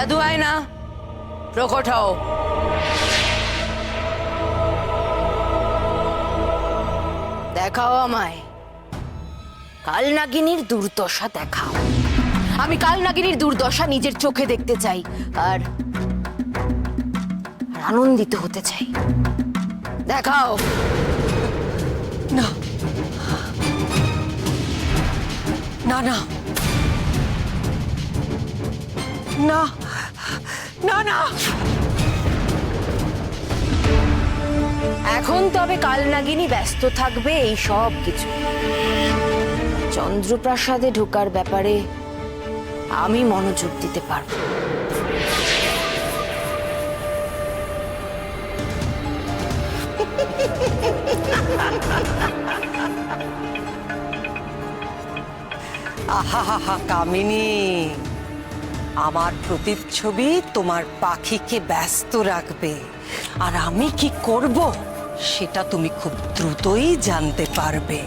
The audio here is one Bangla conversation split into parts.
জাদু আয়না প্রকট হও। দেখাও আমায় কাল নাগিনীর দুর্দশা দেখাও। আমি কাল নাগিনীর দুর্দশা নিজের চোখে দেখতে চাই আর আনন্দিত হতে চাই। দেখাও। না না না না না না, এখন তবে কাল নাগিনী ব্যস্ত থাকবে এই সব কিছু। চন্দ্রপ্রাসাদে ঢোকার ব্যাপারে আমি মনোযোগ দিতে পারবো। আহা হা হা কামিনী, আমার প্রতিচ্ছবি তোমার পাখিকে ব্যস্ত রাখবে, আর আমি কি করব সেটা তুমি খুব দ্রুতই জানতে পারবে।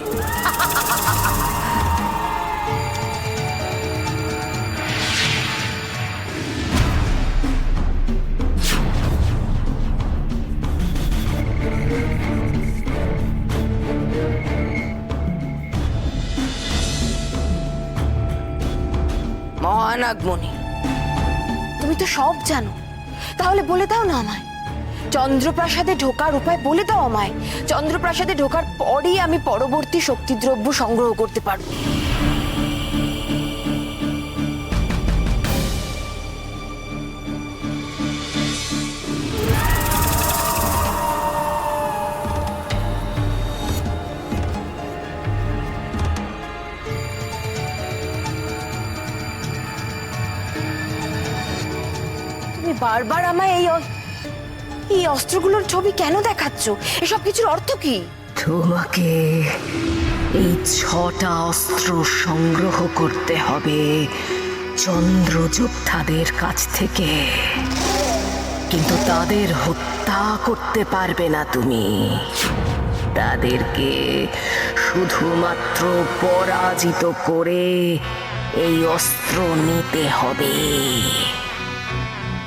মহানাগমণি, তুমি তো সব জানো, তাহলে বলে দাও না আমায়। চন্দ্রপ্রাসাদে ঢোকার উপায় বলে দাও আমায়। চন্দ্রপ্রাসাদে ঢোকার পরই আমি পরবর্তী শক্তিদ্রব্য সংগ্রহ করতে পারবো। তুমি বারবার আমায় এই অস্ত্রগুলোর ছবি কেন দেখাচ্ছ? এসব কিছুর অর্থ কি? তোমাকে এই 6টা অস্ত্র সংগ্রহ করতে হবে চন্দ্রযোদ্ধাদের কাছ থেকে, কিন্তু তাদের হত্যা করতে পারবে না তুমি। তাদেরকে শুধুমাত্র পরাজিত করে এই অস্ত্র নিতে হবে,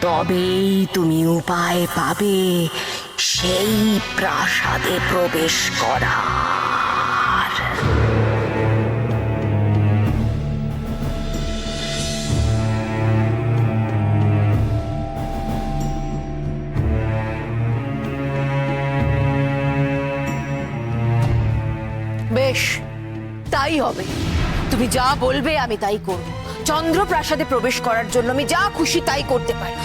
তবেই তুমি উপায় পাবে সেই প্রাসাদে প্রবেশ করার। বেশ, তাই হবে। তুমি যা বলবে আমি তাই করব। চন্দ্রপ্রাসাদে প্রবেশ করার জন্য আমি যা খুশি তাই করতে পারি।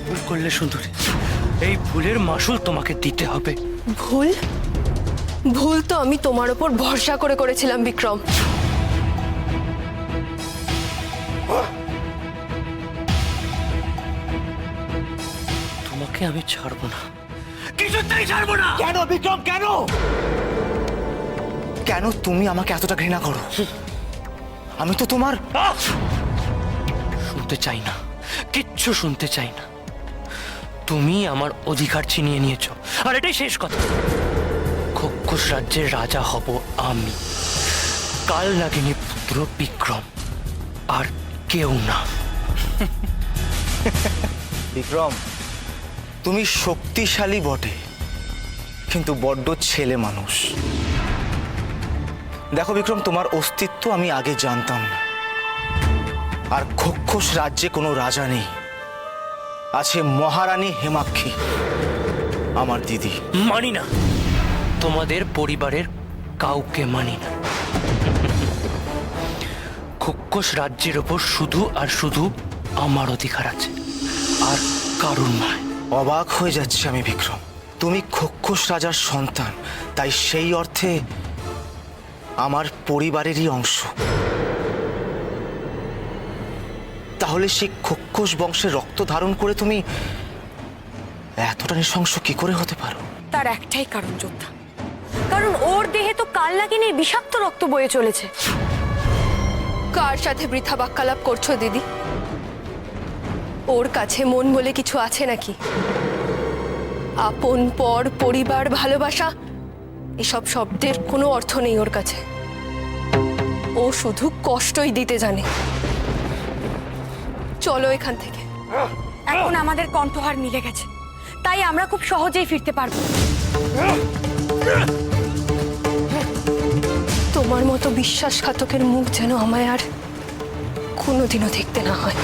ভুল করলে সুন্দরী, এই ভুলের মাসুল তোমাকে দিতে হবে। ভুল? ভুল তো আমি তোমার উপর ভরসা করে করেছিলাম বিক্রম। তোমাকে আমি ছাড়বো না, কিছুতেই ছাড়বো না। কেন বিক্রম, কেন কেন তুমি আমাকে এতটা ঘৃণা করো? আমি তো তোমার শুনতে চাই না, কিচ্ছু শুনতে চাই না। তুমি আমার অধিকার ছিনিয়ে নিয়েছো, আর এটাই শেষ কথা। খোক্ষস রাজ্যের রাজা হব আমি, কাল নাগিনী পুত্র বিক্রম, আর কেউ না। বিক্রম, তুমি শক্তিশালী বটে, কিন্তু বড্ড ছেলে মানুষ। দেখো বিক্রম, তোমার অস্তিত্ব আমি আগে জানতাম না। আর খোক্ষস রাজ্যে কোনো রাজা নেই, আছে মহারানী হেমাক্ষী, আমার দিদি। মানি না, তোমাদের পরিবারের কাউকে মানি না। খোক্ষস রাজ্যের ওপর শুধু আর শুধু আমার অধিকার আছে, আর কারুর নয়। অবাক হয়ে যাচ্ছে আমি বিক্রম, তুমি খোক্ষস রাজার সন্তান, তাই সেই অর্থে আমার পরিবারেরই অংশ। তাহলে সেই খোক্ষস বংশের রক্ত ধারণ করে তুমি এতটা নৃশংস কি করে হতে পারো? তার একটাই কারণ যোদ্ধা, কারণ ওর দেহে তো কালনাগিনীর বিষাক্ত রক্ত বয়ে চলেছে। কার সাথে বৃথা বাক্যালাপ করছো দিদি? ওর কাছে মন বলে কিছু আছে নাকি? আপন, পর, পরিবার, ভালোবাসা, এসব শব্দের কোনো অর্থ নেই ওর কাছে। ও শুধু কষ্টই দিতে জানে। চলো এখান থেকে। এখন আমাদের কণ্ঠহার মিলে গেছে, তাই আমরা খুব সহজেই ফিরতে পারবো। তোমার মতো বিশ্বাসঘাতকের মুখ যেন আমায় আর কোনোদিনও দেখতে না হয়।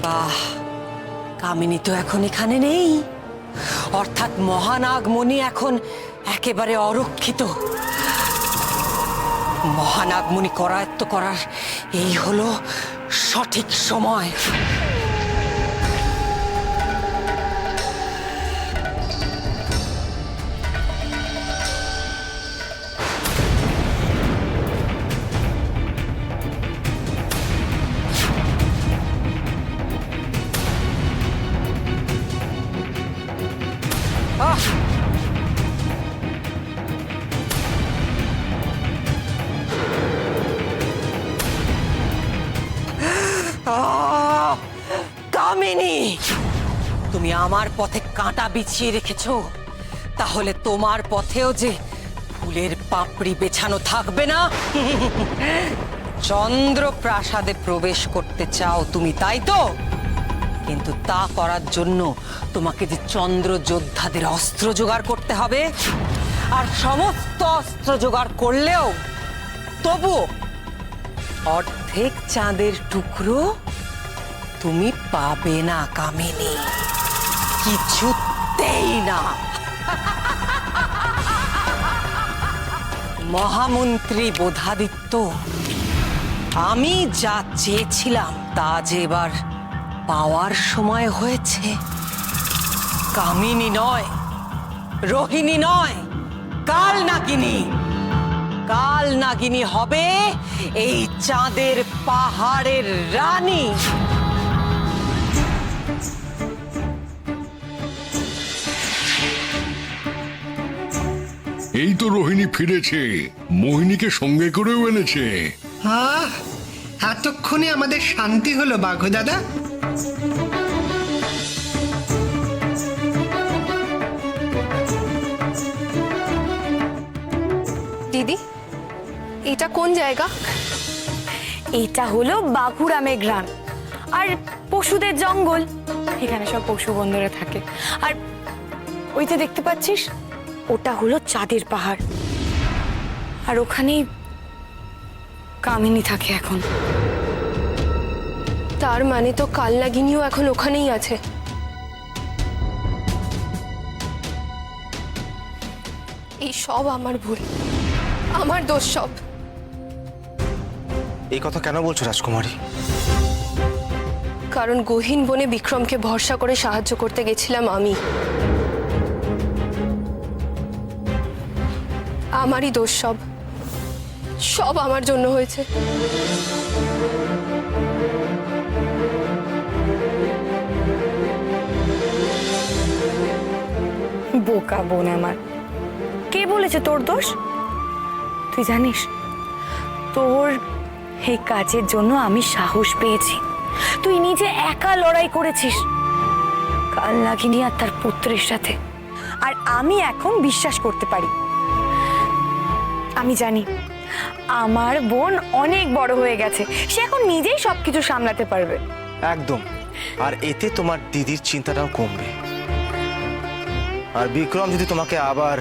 বাহ, কামিনী তো এখন এখানে নেই, অর্থাৎ মহানাগমণি এখন একেবারে অরক্ষিত। মহানাগমণি করায়ত্ত করার এই হলো সঠিক সময়। কামিনী, তুমি আমার পথে কাঁটা বিছিয়ে রেখেছো, তাহলে তোমার পথেও যে ফুলের পাপড়ি বেছানো থাকবে না। চন্দ্রপ্রাসাদে প্রবেশ করতে চাও তুমি, তাই তো? কিন্তু তা করার জন্য তোমাকে যে চন্দ্র যোদ্ধাদের অস্ত্র জোগাড় করতে হবে, আর সমস্ত অস্ত্র জোগাড় করলেও তবু অর্ধেক চাঁদের টুকরো তুমি পাবে না কামিনী, কিছুতেই না। মহামন্ত্রী বোধাদিত্য, আমি যা চেয়েছিলাম তা যে এবার পাওয়ার সময় হয়েছে। কামিনী নয়, রোহিণী নয়, কালনাগিনী। কালনাগিনী হবে এই চাঁদের পাহাড়ের রানী। এই তো রোহিণী ফিরেছে, মোহিনীকে সঙ্গে করেও এনেছে। আহ, এতক্ষণে আমাদের শান্তি হলো বাঘু দাদা। দিদি, এটা কোন জায়গা? এটা হলো বাঘুরামের গ্রাম আর পশুদের জঙ্গল। এখানে সব পশু বন্ধুরা থাকে। আর ওই যে দেখতে পাচ্ছিস, ওটা হলো চাঁদের পাহাড়, আর ওখানেই কামিনী থাকে এখন। তার মানে তো কালনাগিনীও এখন ওখানেই আছে। এই সব আমার ভুল, আমার দোষ সব। এই কথা কেন বলছো রাজকুমারী? কারণ গহীন বনে বিক্রমকে ভরসা করে সাহায্য করতে গেছিলাম আমি। আমারই দোষ সব, সব আমার জন্য হয়েছে। বোকা বোন আমার, কে বলেছে তোর দোষ? তুই জানিস তোর এই কাজের জন্য আমি সাহস পেয়েছি। তুই নিজে একা লড়াই করেছিস কাল নাগিনী আর তার পুত্রের সাথে, আর আমি এখন বিশ্বাস করতে পারি। আমি জানি আমার বোন অনেক বড় হয়ে গেছে, সে এখন নিজেই সবকিছু সামলাতে পারবে। একদম। আর এতে তোমার দিদির চিন্তাটাও কমবে। আর বিক্রম যদি তোমাকে আবার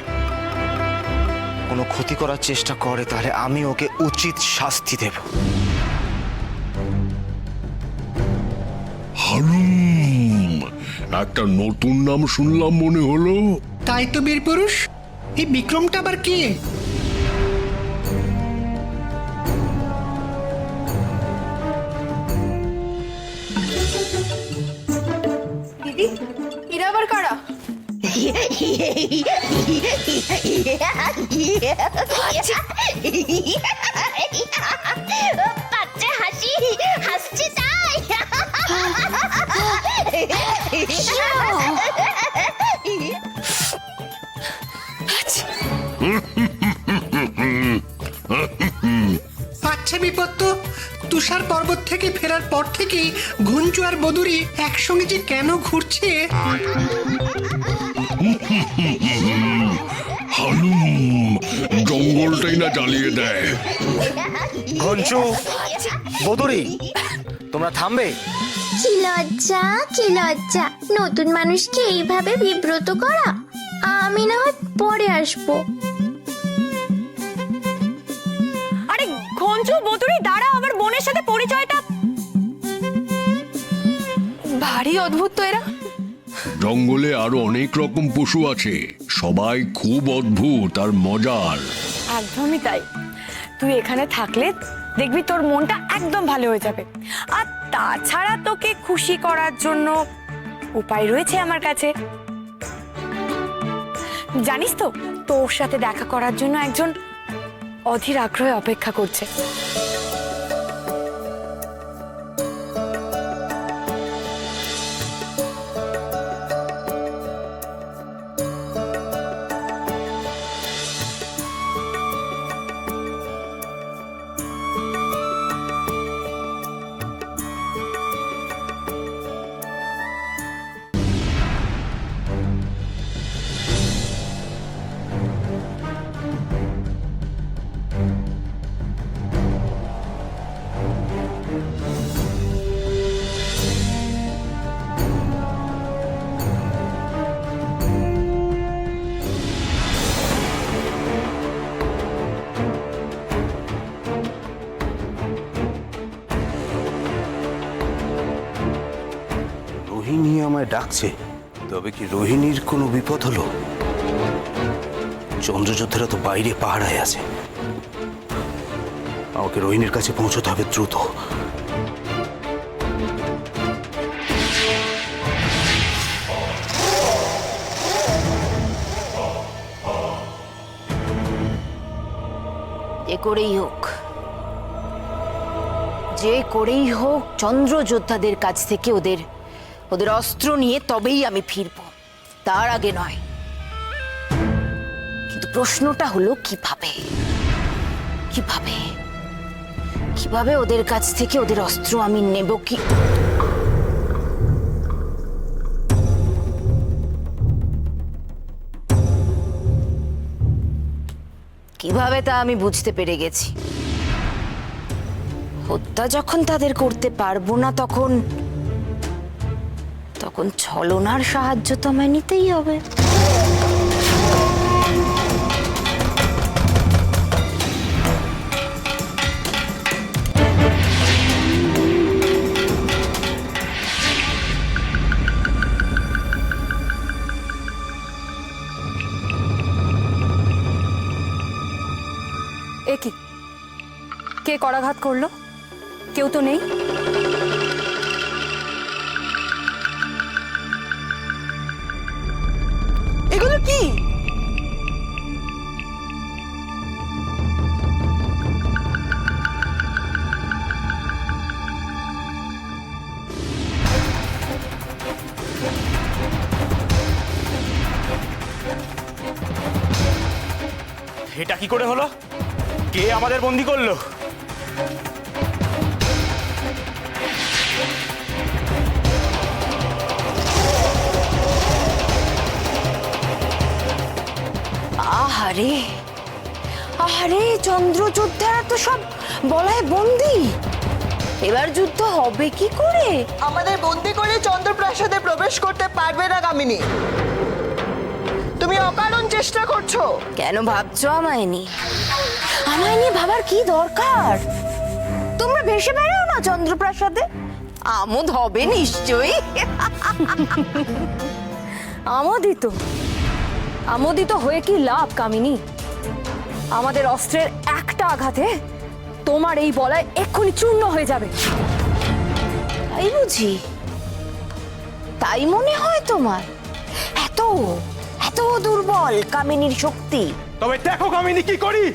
কোনো ক্ষতি করার চেষ্টা করে তাহলে আমি ওকে উচিত শাস্তি দেব। হালুম, একটা নতুন নাম শুনলাম মনে হলো। তাই তো বীর পুরুষ, এই বিক্রমটা আবার কে? দিদি, এরা আবার কারা? বাচ্চা হাসি হাসছে তাই। আচ্ছা বিপত্ত, তুষার পর্বত থেকে ফেরার পর থেকেই ঘুঞ্চু আর বদুরি একসঙ্গে যে কেন ঘুরছে? হালুম, জঙ্গলটাই না জ্বালিয়ে দেয়। ঘঞ্চু, বদুরি, তোমরা থামবে? কি লজ্জা, কি লজ্জা নতুন মানুষকে এইভাবে বিব্রত করা। আমি না হয় পরে আসবো। আরে ঘঞ্চু, বদুরি দাঁড়া, আমার বোনের সাথে পরিচয়টা। ভারী অদ্ভুত তো এরা। জঙ্গলে আরো অনেক রকম পশু আছে, সবাই খুব অদ্ভুত আর মজার। একদমই তাই। তুই এখানে থাকলে দেখবি তোর মনটা একদম ভালো হয়ে যাবে। আর তাছাড়া তোকে খুশি করার জন্য উপায় রয়েছে আমার কাছে। জানিস তো, তোর সাথে দেখা করার জন্য একজন অধীর আগ্রহে অপেক্ষা করছে। রোহিণী আমায় ডাকছে, তবে কি রোহিণীর কোনো বিপদ হলো? চন্দ্রযোদ্ধারা তো বাইরে পাহারায় আছে, আমাকে রোহিণীর কাছে পৌঁছতে হবে দ্রুত। যে করেই হোক, যে করেই হোক চন্দ্রযোদ্ধাদের কাছ থেকে ওদের অস্ত্র নিয়ে তবেই আমি ফিরব, তার আগে নয়। কিন্তু প্রশ্নটা হলো কিভাবে কিভাবে কিভাবে ওদের কাছ থেকে ওদের অস্ত্র আমি নেব? কিভাবে তা আমি বুঝতে পেরে গেছি। হত্যা যখন তাদের করতে পারবো না, তখন ছলনার সাহায্য তো আমায় নিতেই হবে। এ কি, কে করাঘাত করলো? কেউ তো নেই। এগুলো কি? এটা কি করে হলো? কে আমাদের বন্দি করলো? চন্দ্রযোদ্ধারা তো সব বলায় বন্দি। এবার যুদ্ধ হবে কি করে? আমাদের বন্দি করে চন্দ্রপ্রাসাদে প্রবেশ করতে পারবে না কামিনী। তুমি অকারণ চেষ্টা করছো। কেন ভাবছো আমায় নিয়ে? আমায় নিয়ে ভাবার কি দরকার? তোমরা ভেসে বেড়াও না চন্দ্রপ্রাসাদে, আমোদ হবে নিশ্চয়ই। আমোদিত হয়ে কি লাভ কামিনী? আমাদের অস্ত্রের একটা আঘাতে তোমার এই বলয় এক্ষুনি চূর্ণ হয়ে যাবে। তাই বুঝি? তাই মনে হয় তোমার? এত এত দুর্বল কামিনীর শক্তি? তবে দেখো কামিনী কি করি।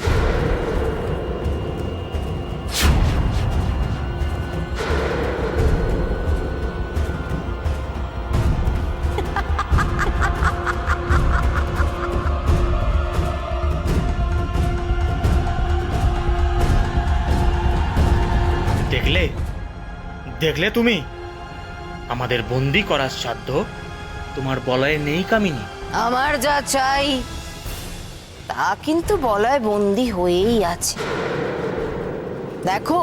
দেখলে দেখলে তুমি আমাদের বন্দি করার সাধ্য তোমার বলয়ে নেই কামিনী। আমার যা চাই তা কিন্তু বলয় বন্দি হয়েই আছে। দেখো,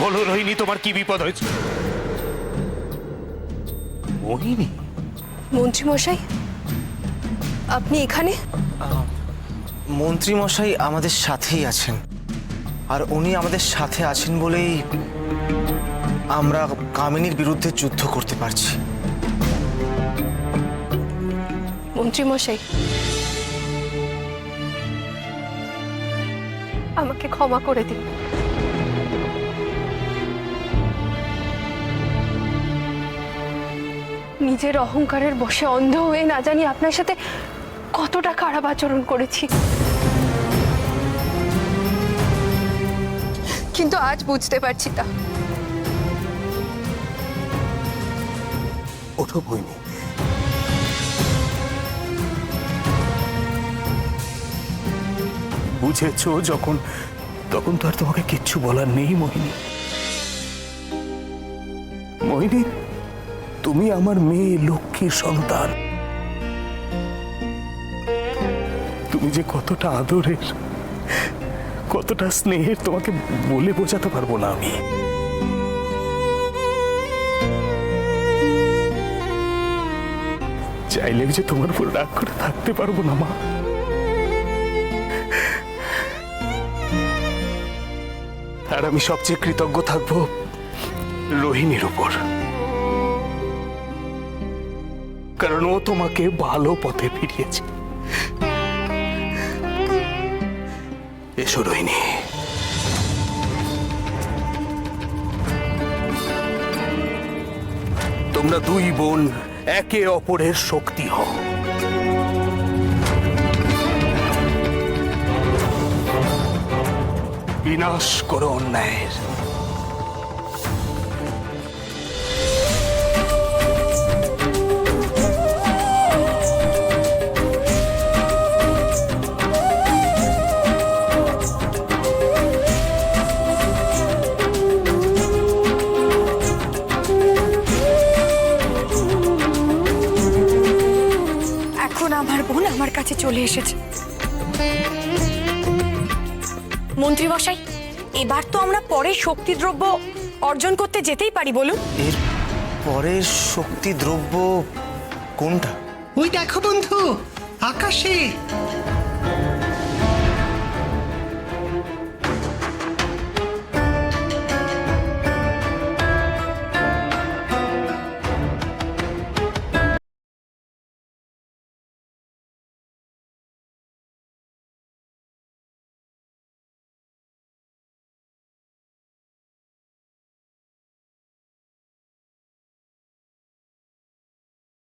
বলো রোহিণী, তোমার কি বিপদ হয়েছে? মোহিনী? মন্ত্রী মশাই, আপনি এখানে? মন্ত্রী মশাই আমাদের সাথেই আছেন, আর উনি আমাদের সাথে আছেন বলেই আমরা কামিনীর বিরুদ্ধে যুদ্ধ করতে পারছি। মন্ত্রী মশাই, আমাকে ক্ষমা করে দিন। নিজের অহংকারের বশে অন্ধ হয়ে না জানি আপনার সাথে কতটা খারাপ আচরণ করেছি, কিন্তু আজ বুঝতে পারছি তা। ওঠো বইনি, বুঝেছো যখন তখন তো আর তোমাকে কিচ্ছু বলার নেই মোহিনী। মোহিনী, তুমি আমার মেয়ে লক্ষ্মীর সন্তান। তুমি যে কতটা আদরের, কতটা স্নেহের তোমাকে বলে বোঝাতে পারবো না আমি। চাইলে যে তোমার উপর রাগ করে থাকতে পারবো না মা। আর আমি সবচেয়ে কৃতজ্ঞ থাকবো রোহিণীর উপর, কারণ ও তোমাকে ভালো পথে ফিরিয়েছে। এসো রোহিণী। তোমরা দুই বোন একে অপরের শক্তি হও। বিনাশ করো অন্যায়ের। আমার বোন আমার কাছে চলে এসেছে। মন্ত্রী মশাই, এবার তো আমরা পরে শক্তি দ্রব্য অর্জন করতে যেতেই পারি, বলুন। এর পরের শক্তি দ্রব্য কোনটা? ওই দেখো বন্ধু, আকাশে